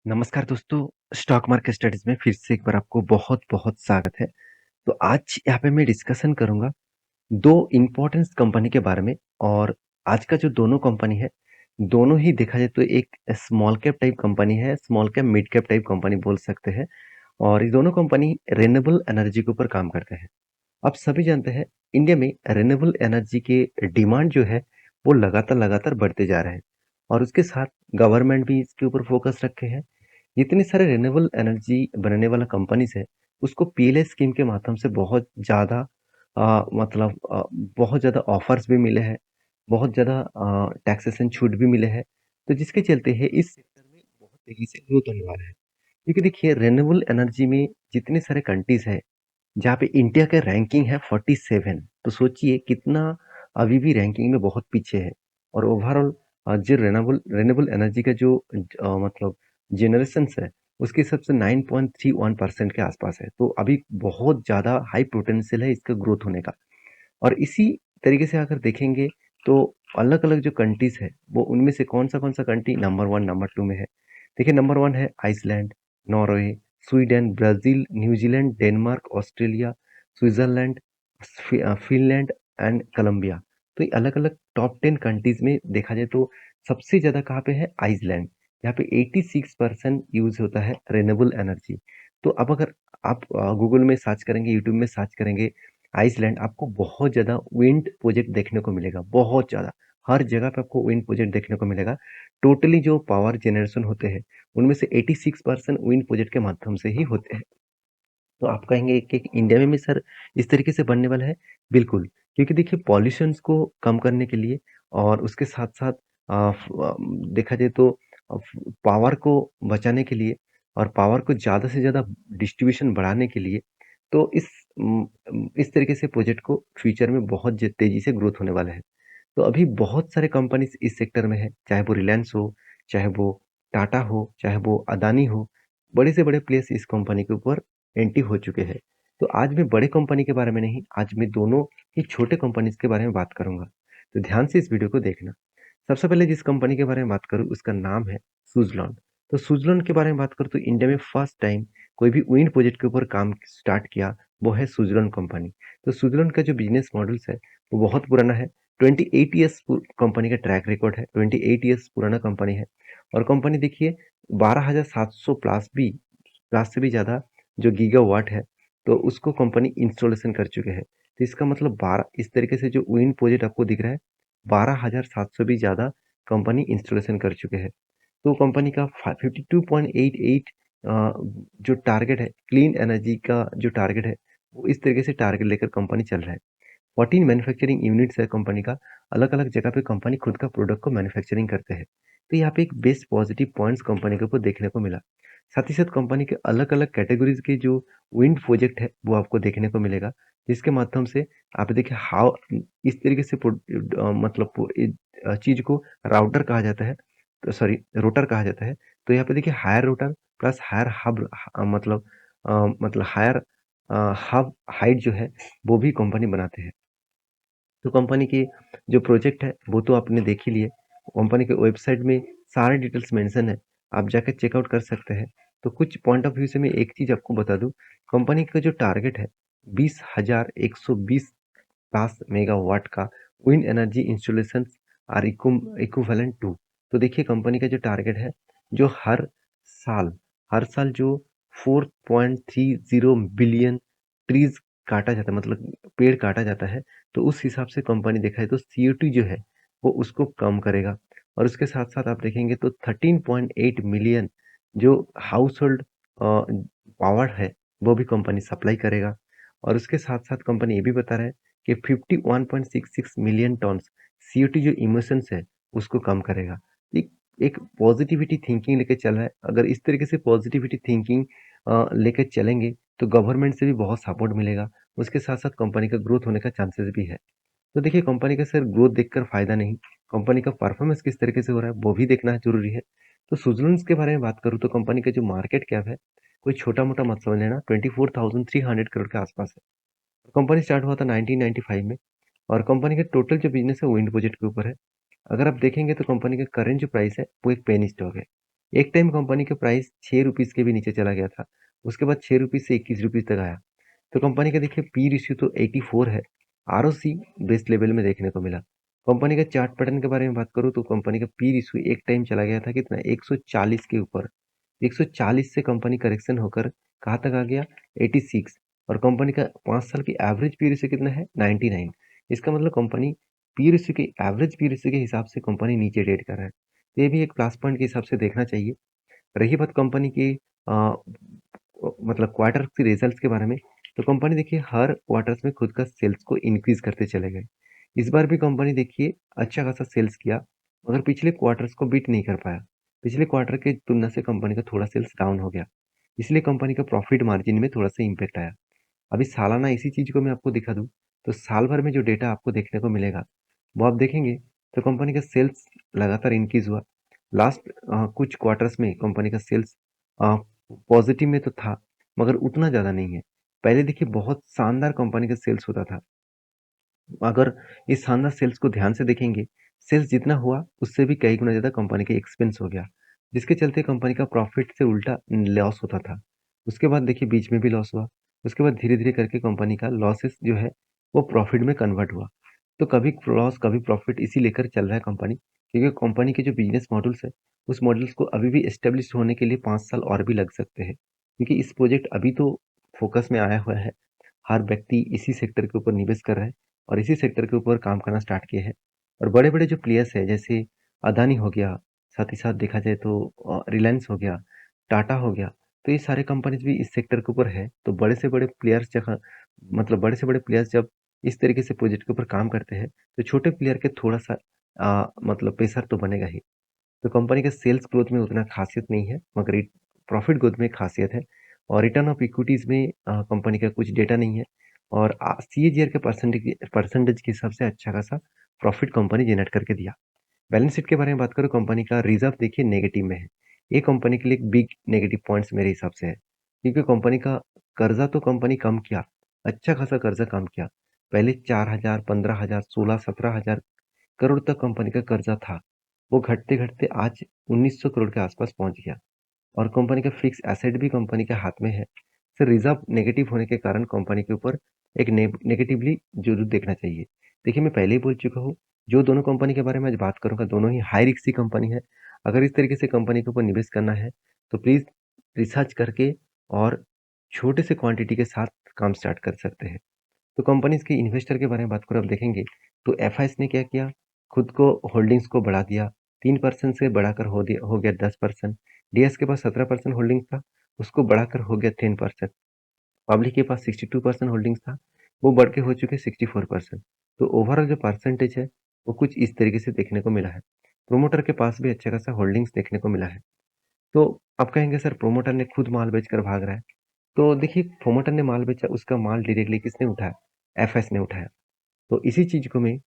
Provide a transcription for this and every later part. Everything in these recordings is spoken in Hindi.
नमस्कार दोस्तों, स्टॉक मार्केट स्टडीज़ में फिर से एक बार आपको बहुत-बहुत स्वागत है। तो आज यहाँ पे मैं डिस्कशन करूँगा 2 इम्पोर्टेंट कंपनी के बारे में और आज का जो दोनों कंपनी है, दोनों ही देखा जाए तो एक स्मॉल कैप टाइप कंपनी है, small cap, mid cap type company बोल सकते हैं और ये दोनों कंपनी रिन्यूएबल एनर्जी के ऊपर काम करते हैं। आप सभी जानते हैं, इंडिया में रिन्यूएबल एनर्जी के डिमांड जो है, वो लगातार-लगातार बढ़ते जा रहे हैं और उसके साथ गवर्नमेंट भी इसके ऊपर फोकस रखे हैं। जितने सारे रिन्यूएबल एनर्जी बनाने वाला कंपनीज है उसको पीएलआई स्कीम के माध्यम से बहुत मतलब बहुत ज़्यादा ऑफर्स भी मिले हैं, बहुत ज़्यादा टैक्सेशन छूट भी मिले हैं, तो जिसके चलते है इस सेक्टर में बहुत तेजी से ग्रोथ होने वाला है। क्योंकि देखिए रिन्यूएबल एनर्जी में जितने सारे कंट्रीज है जहाँ पे इंडिया का रैंकिंग है 47, तो सोचिए कितना अभी भी रैंकिंग में बहुत पीछे है और ओवरऑल जो रिन्यूएबल एनर्जी का जो मतलब जनरेशंस है उसके हिसाब से 9.31% के आसपास है, तो अभी बहुत ज़्यादा हाई पोटेंशियल है इसका ग्रोथ होने का। और इसी तरीके से अगर देखेंगे तो अलग-अलग जो कंट्रीज़ है, वो उनमें से कौन-सा कंट्री नंबर 1, नंबर 2 में है। देखिए नंबर 1 है Iceland, Norway, Sweden, Brazil, New Zealand, Denmark, Australia, Switzerland, Finland and Colombia. तो ये अलग-अलग टॉप 10 कंट्रीज़ में देखा जाए तो सबसे ज़्यादा कहाँ पे है आइसलैंड, यहाँ पे 86% यूज़ होता है रिन्यूएबल एनर्जी। तो अब अगर आप गूगल में सर्च करेंगे, यूट्यूब में सर्च करेंगे आइसलैंड, आपको बहुत ज़्यादा विंड प्रोजेक्ट देखने को मिलेगा, बहुत ज़्यादा। हर जगह पे आपको विंड प्रोजेक्ट देखने को मिलेगा। टोटली जो पावर जनरेशन होते हैं, उनमें से 86% विंड प्रोजेक्ट के माध्यम से ही होते हैं। तो आप कहेंगे कि इंडिया में भी सर इस तरीके से बनने वाला है? बिल्कुल, क्योंकि देखिए पॉल्यूशंस को कम करने के लिए और उसके साथ-साथ देखा जाए तो पावर को बचाने के लिए और पावर को ज़्यादा से ज़्यादा डिस्ट्रीब्यूशन बढ़ाने के लिए, तो इस तरीके से प्रोजेक्ट को फ्यूचर में बहुत तेज़ी से ग्रोथ होने वाला है। तो अभी बहुत सारे कंपनीज़ इस सेक्टर में हैं, चाहे वो रिलायंस हो, चाहे वो टाटा हो, चाहे वो अदानी हो, बड़े से बड़े प्लेयर्स इस कंपनी के ऊपर एंट्री हो चुके हैं। तो आज मैं बड़े कंपनी के बारे में नहीं, आज मैं दोनों ही छोटे कंपनीज़ के बारे में बात करूँगा। तो ध्यान से इस वीडियो को देखना। सबसे पहले जिस कंपनी के बारे में बात करूँ उसका नाम है सुज़लॉन। तो सुज़लॉन के बारे में बात करूँ तो इंडिया में फर्स्ट टाइम कोई भी विंड प्रोजेक्ट के ऊपर काम स्टार्ट किया, वो है सुज़लॉन कंपनी। तो सुज़लॉन का जो बिज़नेस मॉडल्स है, वो बहुत पुराना है। 28 ईयर्स कंपनी का ट्रैक रिकॉर्ड है, 28 ईयर्स पुराना कंपनी है और कंपनी देखिए 12,700 प्लस से भी ज़्यादा जो गीगावाट है, तो उसको कंपनी इंस्टॉलेशन कर चुके हैं। तो इसका मतलब 12 इस तरीके से जो विंड प्रोजेक्ट आपको दिख रहा है, 12,700 भी ज़्यादा कंपनी इंस्टॉलेशन कर चुके हैं। तो कंपनी का 52.88 जो टारगेट है, क्लीन एनर्जी का जो टारगेट है, वो इस तरीके से टारगेट लेकर कंपनी चल रहा है। 14 मैन्युफैक्चरिंग यूनिट्स है कंपनी का, अलग-अलग जगह पे कंपनी खुद का प्रोडक्ट को मैन्युफैक्चरिंग करते हैं। तो यहाँ पे एक बेस्ट पॉजिटिव पॉइंट्स कंपनी के ऊपर देखने को मिला। साथ ही साथ कंपनी के अलग-अलग कैटेगरीज़ के जो विंड प्रोजेक्ट है, वो आपको देखने को मिलेगा, जिसके माध्यम से आप देखिए इस तरीके से मतलब चीज़ को राउटर कहा जाता है, तो सॉरी रोटर कहा जाता है। तो यहाँ पे देखिए हायर रोटर प्लस हायर मतलब हायर हब हाइट जो है, वो भी कंपनी बनाते हैं। तो कंपनी की जो प्रोजेक्ट है वो तो आपने देख ही लिए। कंपनी के वेबसाइट में सारे डिटेल्स मेंशन है, आप जाकर चेकआउट कर सकते हैं। तो कुछ पॉइंट ऑफ व्यू से मैं एक चीज़ आपको बता दूँ, कंपनी का जो टारगेट है 20,120 प्लस मेगावाट का wind energy installation are equivalent to. तो देखिए कंपनी का जो टारगेट है, जो साल हर साल जो 4.30 बिलियन ट्रीज काटा जाता है, मतलब पेड़ काटा जाता है, तो उस हिसाब से कंपनी देखा है तो CO2 जो है वो उसको कम करेगा और उसके साथ साथ आप देखेंगे तो 13.8 मिलियन जो हाउस होल्ड पावर है वो भी कंपनी सप्लाई करेगा और उसके साथ साथ कंपनी ये भी बता रहा है कि 51.66 मिलियन टन्स CO2 जो इमिशंस है उसको कम करेगा। एक एक पॉजिटिविटी थिंकिंग लेके चल रहा है। अगर इस तरीके से पॉजिटिविटी थिंकिंग लेके चलेंगे तो गवर्नमेंट से भी बहुत सपोर्ट मिलेगा। उसके साथ-साथ कंपनी का ग्रोथ होने का चांसेस भी है। तो देखिए कंपनी का सिर्फ ग्रोथ देखकर फ़ायदा नहीं, कंपनी का परफॉर्मेंस किस तरीके से हो रहा है वो भी देखना ज़रूरी है। तो सुज़लॉन्स के बारे में बात करूँ तो कंपनी का जो मार्केट कैप है, कोई छोटा-मोटा मत समझ लेना, 24,300 करोड़ के आसपास है। कंपनी स्टार्ट हुआ था 1995 में और कंपनी का टोटल जो बिज़नेस है वो विंड प्रोजेक्ट के ऊपर है। अगर आप देखेंगे तो कंपनी का करंट जो प्राइस है वो एक पेनी स्टॉक है। एक टाइम कंपनी का प्राइस ₹6 के भी नीचे चला गया था। उसके बाद ₹6 से ₹21 तक आया। तो कंपनी का देखिए पी रेशियो तो 84 है। आरओसी बेस्ट लेवल में देखने को मिला। कंपनी का चार्ट पैटर्न के बारे में बात करूँ तो कंपनी का पी रेशियो एक टाइम चला गया था कितना 140 के ऊपर। 140 से कंपनी करेक्शन होकर कहाँ तक आ गया 86 और कंपनी का 5 साल की एवरेज पी रेशियो कितना है 99। इसका मतलब कंपनी पी रेशियो के एवरेज पी रेशियो के हिसाब से कंपनी नीचे ट्रेड कर रहा है। तो ये भी एक प्लस पॉइंट के हिसाब से देखना चाहिए। रही बात कंपनी की मतलब क्वार्टर के रिजल्ट्स के बारे में, तो कंपनी देखिए हर क्वार्टर्स में खुद का सेल्स को इंक्रीज़ करते चले गए। इस बार भी कंपनी देखिए अच्छा खासा सेल्स किया, मगर पिछले क्वार्टर्स को बीट नहीं कर पाया। पिछले क्वार्टर की तुलना से कंपनी का थोड़ा सेल्स डाउन हो गया, इसलिए कंपनी का प्रॉफिट मार्जिन में थोड़ा-सा इम्पैक्ट आया। अभी सालाना इसी चीज़ को मैं आपको दिखा दूँ, तो साल भर में जो डेटा आपको देखने को मिलेगा, वो आप देखेंगे तो कंपनी का सेल्स लगातार इंक्रीज़ हुआ। लास्ट कुछ क्वार्टर्स में कंपनी का सेल्स अ, पॉज़िटिव में तो था, मगर उतना ज़्यादा नहीं है। पहले देखिए बहुत शानदार कंपनी का सेल्स होता था। अगर इस शानदार सेल्स को ध्यान से देखेंगे, सेल्स जितना हुआ उससे भी कई गुना ज़्यादा कंपनी का एक्सपेंस हो गया, जिसके चलते कंपनी का प्रॉफ़िट से उल्टा लॉस होता था। उसके बाद देखिए बीच में भी लॉस हुआ, उसके बाद धीरे-धीरे करके कंपनी का लॉसेस जो है वो प्रॉफ़िट में कन्वर्ट हुआ। तो कभी लॉस कभी प्रॉफ़िट इसी लेकर चल रहा है कंपनी, क्योंकि कंपनी के जो बिज़नेस मॉडल्स है, उस मॉडल्स को अभी भी एस्टेब्लिश होने के लिए 5 साल और भी लग सकते हैं। क्योंकि इस प्रोजेक्ट अभी तो फ़ोकस में आया हुआ है, हर व्यक्ति इसी सेक्टर के ऊपर निवेश कर रहा है और इसी सेक्टर के ऊपर काम करना स्टार्ट किए हैं। और बड़े-बड़े जो प्लेयर्स हैं जैसे अदानी हो गया, साथ ही साथ देखा जाए तो रिलायंस हो गया, टाटा हो गया, तो ये सारे कंपनीज़ भी इस सेक्टर के ऊपर है। तो बड़े से बड़े प्लेयर्स जहाँ मतलब बड़े से बड़े प्लेयर्स जब इस तरीके से प्रोजेक्ट के ऊपर काम करते हैं, तो छोटे प्लेयर के थोड़ा-सा मतलब प्रेशर तो बनेगा ही। तो कंपनी के सेल्स ग्रोथ में उतना ख़ासियत नहीं है, मगर इ प्रॉफ़िट ग्रोथ में ख़ासियत है और रिटर्न ऑफ इक्विटीज़ में कंपनी का कुछ डेटा नहीं है और सीएजीआर के परसेंटेज के हिसाब से अच्छा खासा प्रॉफ़िट कंपनी जनरेट करके दिया। बैलेंस शीट के बारे में बात करूँ कंपनी का रिज़र्व देखिए नेगेटिव में है। ये कंपनी के लिए एक बिग नेगेटिव पॉइंट्स मेरे हिसाब से है, क्योंकि कंपनी का कर्ज़ा तो कंपनी कम किया, अच्छा खासा कर्ज़ा कम किया। पहले 4,000, 15,000, 16, 17,000 करोड़ तक कंपनी का कर्ज़ा था। वो घटते-घटते आज 1900 करोड़ के आसपास पहुँच गया और कंपनी का फिक्स एसेट भी कंपनी के हाथ में है। सर रिज़र्व नेगेटिव होने के कारण कंपनी के ऊपर एक नेगेटिवली ज़रूर देखना चाहिए। देखिए मैं पहले ही बोल चुका हूँ, जो दोनों कंपनी के बारे में आज बात करूँगा दोनों ही हाई रिस्की कंपनी है। अगर इस तरीके से कंपनी के ऊपर निवेश करना है, तो प्लीज़ रिसर्च करके और छोटे से क्वांटिटी के साथ काम स्टार्ट कर सकते हैं। तो कंपनीज़ के इन्वेस्टर के बारे में बात करूँ आप देखेंगे, तो एफआईएस ने क्या किया, खुद को होल्डिंग्स को बढ़ा दिया, 3% से बढ़ाकर हो गया 10%। डीएस के पास 17% होल्डिंग था, उसको बढ़ाकर हो गया 10%। पब्लिक के पास 62% होल्डिंग्स था, वो बढ़ के हो चुके 64%। तो ओवरऑल जो परसेंटेज है, वो कुछ इस तरीके से देखने को मिला है। प्रोमोटर के पास भी अच्छा खासा होल्डिंग्स देखने को मिला है। तो आप कहेंगे सर प्रोमोटर ने खुद माल बेचकर भाग रहा है। तो देखिए प्रोमोटर ने माल बेचा, उसका माल डायरेक्टली किसने उठाया? एफएस ने उठाया। तो इसी चीज़ को मैं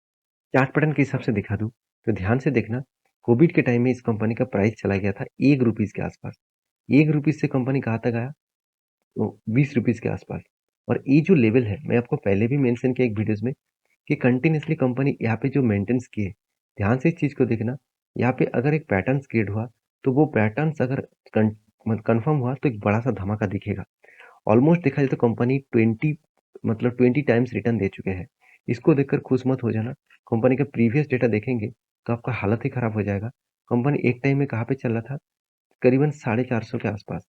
चार्ट पैटर्न के हिसाब से दिखा दूँ, तो ध्यान से देखना, कोविड के टाइम में इस कंपनी का प्राइस चला गया था ₹1 के आसपास। ₹1 से कंपनी कहाँ तक आया? तो ₹20 के आसपास। और ये जो लेवल है, मैं आपको पहले भी मेंशन किया एक वीडियोज़ में कि कंटीन्यूअसली कंपनी यहाँ पे जो मेंटेन्स किए, ध्यान से इस चीज़ को देखना, यहाँ पे अगर एक पैटर्न्स क्रिएट हुआ, तो वो पैटर्न्स अगर कन्फर्म हुआ तो एक बड़ा-सा धमाका दिखेगा। ऑलमोस्ट देखा जाए तो कंपनी 20 टाइम्स रिटर्न दे चुके हैं। इसको देखकर खुश मत हो जाना। कंपनी का प्रीवियस डेटा देखेंगे तो आपका हालत ही खराब हो जाएगा। कंपनी एक टाइम में कहाँ पे चल रहा था? करीबन 450 के आसपास,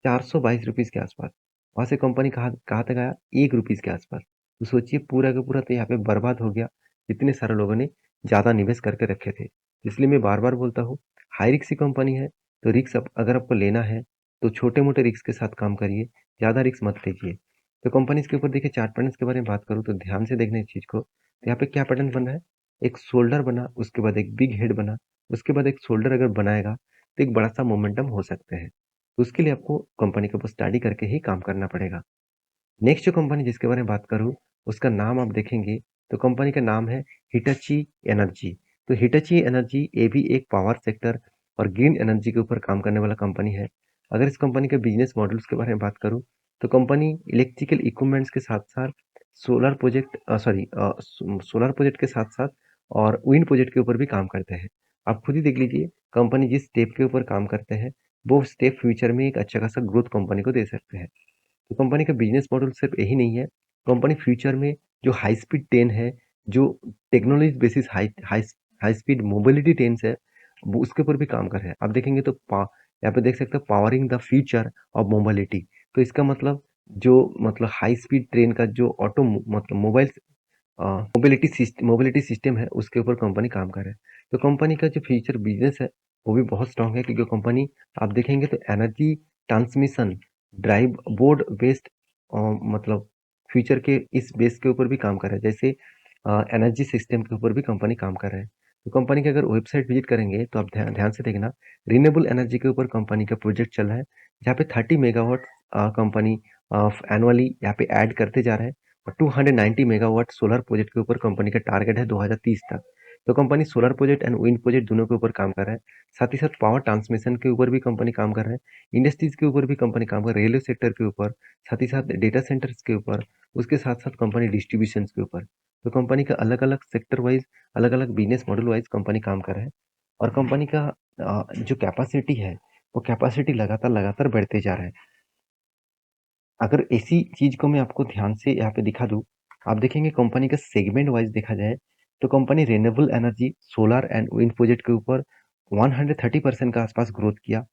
₹422 के आसपास। वहाँ से कंपनी कहाँ कहाँ तक आया? ₹1 के आसपास। तो सोचिए पूरा का पूरा तो यहाँ पे बर्बाद हो गया। इतने सारे लोगों ने ज़्यादा निवेश करके रखे थे। इसलिए मैं बार-बार बोलता हूँ, हाई रिस्क की कंपनी है, तो रिस्क अगर आपको लेना है, तो छोटे-मोटे रिस्क के साथ काम करिए, ज़्यादा रिस्क मत लीजिए। तो कंपनीज़ के ऊपर देखिए चार्ट पैटर्न्स के बारे में बात करूँ तो ध्यान से देखना इस चीज़ को। तो यहाँ पे क्या पैटर्न बन रहा है? एक शोल्डर बना, उसके बाद एक बिग हेड बना, उसके बाद एक शोल्डर अगर बनाएगा, तो एक बड़ा-सा मोमेंटम हो सकते हैं। तो उसके लिए आपको कंपनी के ऊपर स्टडी करके ही काम करना पड़ेगा। नेक्स्ट जो कंपनी जिसके बारे में बात करूँ, उसका नाम आप देखेंगे, तो कंपनी का नाम है हिटाची एनर्जी। तो हिटाची एनर्जी ये भी एक पावर सेक्टर और ग्रीन एनर्जी के ऊपर काम करने वाला कंपनी है। अगर इस कंपनी के बिज़नेस मॉडल्स के बारे में बात करूँ, तो कंपनी इलेक्ट्रिकल इक्विपमेंट्स के साथ-साथ सोलर प्रोजेक्ट के साथ-साथ और विंड प्रोजेक्ट के ऊपर भी काम करते हैं। आप खुद ही देख लीजिए कंपनी जिस स्टेप के ऊपर काम करते हैं, वो स्टेप फ्यूचर में एक अच्छा खासा ग्रोथ कंपनी को दे सकते हैं। तो कंपनी का बिजनेस मॉडल सिर्फ यही नहीं है, कंपनी फ्यूचर में जो हाई स्पीड ट्रेन है, जो technology basis high high high speed mobility trains है, वो उसके ऊपर भी काम कर रहे हैं। आप देखेंगे तो यहाँ पे देख सकते हो powering the future of mobility. तो इसका मतलब जो मतलब हाई स्पीड ट्रेन का जो ऑटो मतलब मोबिलिटी सिस्टम है उसके ऊपर कंपनी काम कर रहा है। तो कंपनी का जो फ्यूचर बिजनेस है वो भी बहुत स्ट्रांग है, क्योंकि कंपनी आप देखेंगे तो energy transmission drive board based मतलब फ्यूचर के इस बेस के ऊपर भी काम कर रहा है। जैसे एनर्जी सिस्टम के ऊपर भी कंपनी काम कर रहा है। तो कंपनी के अगर वेबसाइट विजिट करेंगे तो आप ध्यान ध्यान से देखना, रिन्यूएबल एनर्जी के ऊपर कंपनी का प्रोजेक्ट चल रहा है, जहाँ पे 30 मेगावाट कंपनी एनुअली यहाँ पे ऐड करते जा रहा है। और 290 मेगावाट सोलर प्रोजेक्ट के ऊपर कंपनी का टारगेट है 2030 तक। तो company solar project and wind project दोनों के ऊपर काम कर रहा है। साथ ही साथ पावर ट्रांसमिशन के ऊपर भी कंपनी काम कर रहा है, इंडस्ट्रीज के ऊपर भी कंपनी काम कर रहा है, रेलवे सेक्टर के ऊपर, साथ ही साथ डेटा सेंटर्स के ऊपर, उसके साथ साथ कंपनी डिस्ट्रीब्यूशन के ऊपर। तो कंपनी का अलग अलग सेक्टर वाइज, अलग अलग बिजनेस मॉडल वाइज कंपनी काम कर रहा है। और कंपनी का जो कैपेसिटी है वो कैपेसिटी लगातार लगातार बढ़ते जा रहा है। अगर इसी चीज को मैं आपको ध्यान से यहाँ पे दिखा दूं, आप देखेंगे कंपनी का सेगमेंट वाइज देखा जाए तो company renewable energy solar and wind project के ऊपर 130% का आसपास ग्रोथ किया,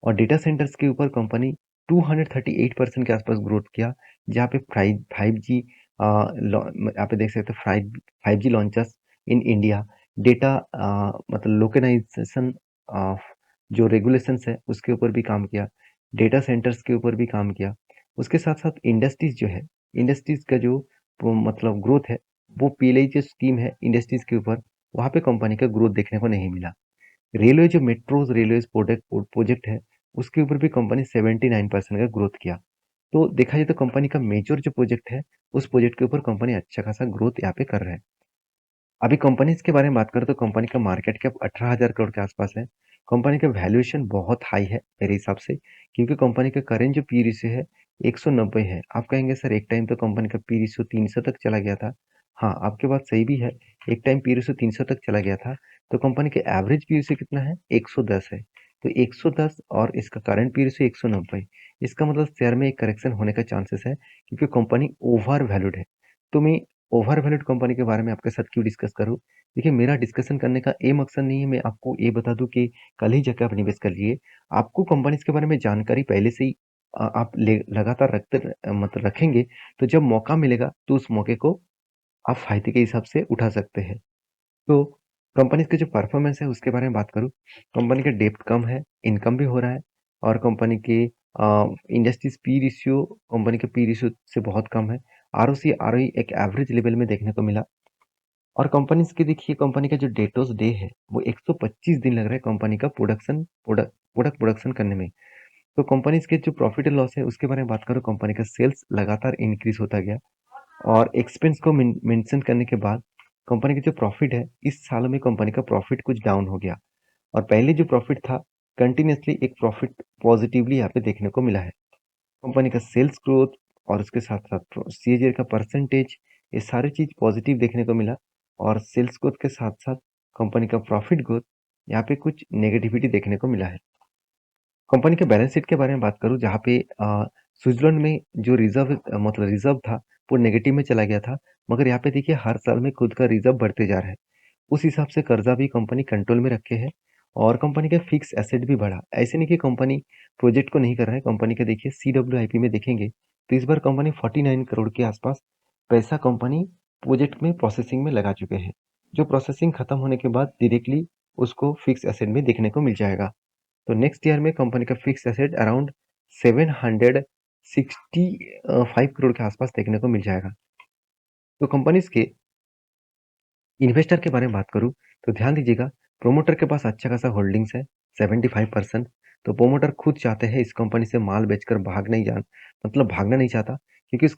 और डेटा सेंटर्स के ऊपर कंपनी 238% के आसपास ग्रोथ किया, जहाँ पे 5G यहाँ पे देख सकते हो 5G launches in India, data मतलब लोकेलाइजेशन जो रेगुलेशंस है उसके ऊपर भी काम किया, डेटा सेंटर्स के ऊपर भी काम किया। उसके साथ साथ इंडस्ट्रीज जो है, इंडस्ट्रीज का जो मतलब ग्रोथ है, वो पीएलआई जो स्कीम है इंडस्ट्रीज के ऊपर, वहाँ पे कंपनी का ग्रोथ देखने को नहीं मिला। रेलवे जो मेट्रोज रेलवे प्रोडक्ट प्रोजेक्ट है उसके ऊपर भी कंपनी 79% का ग्रोथ किया। तो देखा जाए तो कंपनी का मेजर जो प्रोजेक्ट है उस प्रोजेक्ट के ऊपर कंपनी अच्छा खासा ग्रोथ यहाँ पे कर रहा है। अभी कंपनीज के बारे में बात करें तो कंपनी का मार्केट कैप 18,000 करोड़ के आसपास है। कंपनी का वैल्यूएशन बहुत हाई है मेरे हिसाब से, क्योंकि कंपनी का करेंट जो पी रेशियो है 190 है। आप कहेंगे सर एक टाइम तो कंपनी का पी रेशियो 300 तक चला गया था। हाँ, आपकी बात सही भी है, एक टाइम पी रेशियो 300 तक चला गया था। तो कंपनी के एवरेज पी रेशियो कितना है? 110 है। तो 110 और इसका करंट पी रेशियो 190, इसका मतलब शेयर में एक करेक्शन होने का चांसेस है, क्योंकि कंपनी ओवर वैल्यूड है। तो मैं ओवर वैल्यूड कंपनी के बारे में आपके साथ क्यों डिस्कस करूँ? देखिए, मेरा डिस्कशन करने का ये मकसद नहीं है मैं आपको ये बता दूं कि कल ही जाकर आप निवेश कर लिए। आपको कंपनीज के बारे में जानकारी पहले से ही आप लगातार मतलब रखेंगे, तो जब मौका मिलेगा तो उस मौके को आप फायदे के हिसाब से उठा सकते हैं। तो कंपनीज के जो परफॉर्मेंस है उसके बारे में बात करूँ, कंपनी का डेप्थ कम है, इनकम भी हो रहा है, और कंपनी के इंडस्ट्रीज पी रेशियो कंपनी के पी रेशियो से बहुत कम है। आरओसी आरओई एक एवरेज लेवल में देखने को मिला। और कंपनीज की देखिए, कंपनी का जो डेटोस डे है वो 125 दिन लग रहा है कंपनी का प्रोडक्ट प्रोडक्शन करने में। तो कंपनीज के जो प्रॉफिट एंड लॉस है उसके बारे में बात करो, कंपनी का सेल्स लगातार इंक्रीज होता गया, और एक्सपेंस को मेंशन करने के बाद कंपनी का जो प्रॉफिट है इस साल में कंपनी का प्रॉफिट कुछ डाउन हो गया, और पहले जो प्रॉफिट था कंटिन्यूसली एक प्रॉफिट पॉजिटिवली यहाँ पे देखने को मिला है। कंपनी का सेल्स ग्रोथ और उसके साथ साथ सीएजीआर का परसेंटेज, ये सारी चीज पॉजिटिव देखने को मिला। और सेल्स ग्रोथ के साथ साथ कंपनी का प्रॉफिट ग्रोथ यहाँ पे कुछ नेगेटिविटी देखने को मिला है। कंपनी के बैलेंस शीट के बारे में बात करूँ, जहाँ पे स्विट्जरलैंड में जो मतलब रिजर्व था वो नेगेटिव में चला गया था, मगर यहाँ पे देखिए हर साल में खुद का रिजर्व बढ़ते जा रहा है। उस हिसाब से कर्जा भी कंपनी कंट्रोल में रखे है, और कंपनी का फिक्स एसेट भी बढ़ा। ऐसे नहीं कि कंपनी प्रोजेक्ट को नहीं कर रहा है, कंपनी का देखिए CWIP में देखेंगे तो इस बार कंपनी 49 करोड़ के आसपास पैसा कंपनी प्रोजेक्ट में प्रोसेसिंग में लगा चुके हैं, जो प्रोसेसिंग खत्म होने के बाद डायरेक्टली उसको फिक्स एसेट में देखने को मिल जाएगा। तो नेक्स्ट ईयर में कंपनी का फिक्स एसेट अराउंड 765 करोड़ के आसपास देखने को मिल जाएगा। तो कंपनीज के इन्वेस्टर के बारे में बात करूँ तो ध्यान दीजिएगा, प्रोमोटर के पास अच्छा खासा होल्डिंग्स है 75%। तो प्रोमोटर खुद चाहते हैं इस कंपनी से माल बेचकर मतलब भागना नहीं चाहता, क्योंकि इस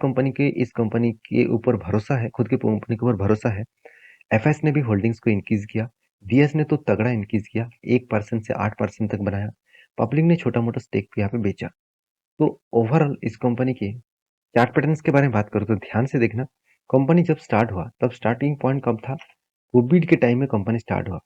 कंपनी के ऊपर भरोसा है, खुद की कंपनी के ऊपर भरोसा है। एफएस ने भी होल्डिंग्स को इंक्रीज किया, बीएस ने तो तगड़ा इंक्रीज किया, 1% से 8% तक बनाया। पब्लिक ने छोटा मोटा स्टेक भी यहाँ पे बेचा। तो ओवरऑल इस कंपनी के चार्ट पैटर्न्स के बारे में बात करूँ तो ध्यान से देखना, कंपनी जब स्टार्ट हुआ तब स्टार्टिंग पॉइंट कब था? कोविड के टाइम में कंपनी स्टार्ट हुआ।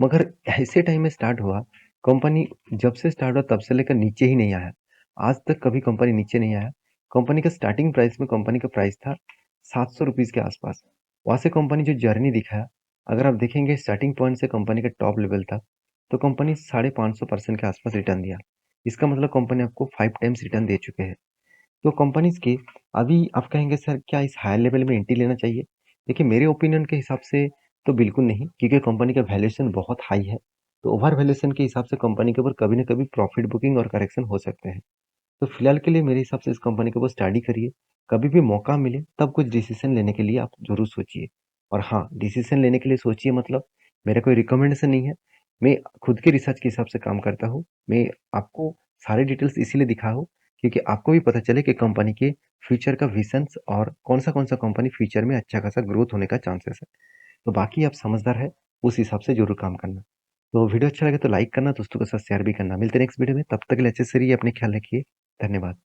मगर ऐसे टाइम में स्टार्ट हुआ, कंपनी जब से स्टार्ट हुआ तब से लेकर नीचे ही नहीं आया। आज तक कभी कंपनी नीचे नहीं आया। कंपनी का स्टार्टिंग प्राइस में कंपनी का प्राइस था ₹700 के आसपास। वहाँ से कंपनी जो जर्नी दिखाया, अगर आप देखेंगे स्टार्टिंग पॉइंट से कंपनी का टॉप लेवल था, तो कंपनी 550% के आसपास रिटर्न दिया। इसका मतलब कंपनी आपको 5 टाइम्स रिटर्न दे चुके हैं। तो कंपनीज़ के अभी आप कहेंगे सर क्या इस हायर लेवल में एंट्री लेना चाहिए? देखिए मेरे ओपिनियन के हिसाब से तो बिल्कुल नहीं, क्योंकि कंपनी का वैल्यूएशन बहुत हाई है। तो ओवर वैल्यूएशन के हिसाब से कंपनी के ऊपर कभी न कभी प्रॉफिट बुकिंग और करेक्शन हो सकते हैं। तो फिलहाल के लिए मेरे हिसाब से इस कंपनी के ऊपर स्टडी करिए। कभी भी मौका मिले तब कुछ डिसीज़न लेने के लिए आप ज़रूर सोचिए। और हाँ, डिसीज़न लेने के लिए सोचिए मतलब मेरा कोई रिकमेंडेशन नहीं है। मैं खुद के रिसर्च के हिसाब से काम करता हूँ। मैं आपको सारी डिटेल्स इसीलिए दिखा हूँ क्योंकि आपको भी पता चले कि कंपनी के फ्यूचर का विज़न्स और कौन-सा कंपनी फ्यूचर में अच्छा खासा ग्रोथ होने का चांसेस है। तो बाकी आप समझदार हैं, उस हिसाब से ज़रूर काम करना। तो वीडियो अच्छा लगे तो लाइक करना, दोस्तों के साथ शेयर भी करना। मिलते हैं नेक्स्ट वीडियो में, तब तक के लिए अच्छे से रहिए, अपने ख्याल रखिए। धन्यवाद।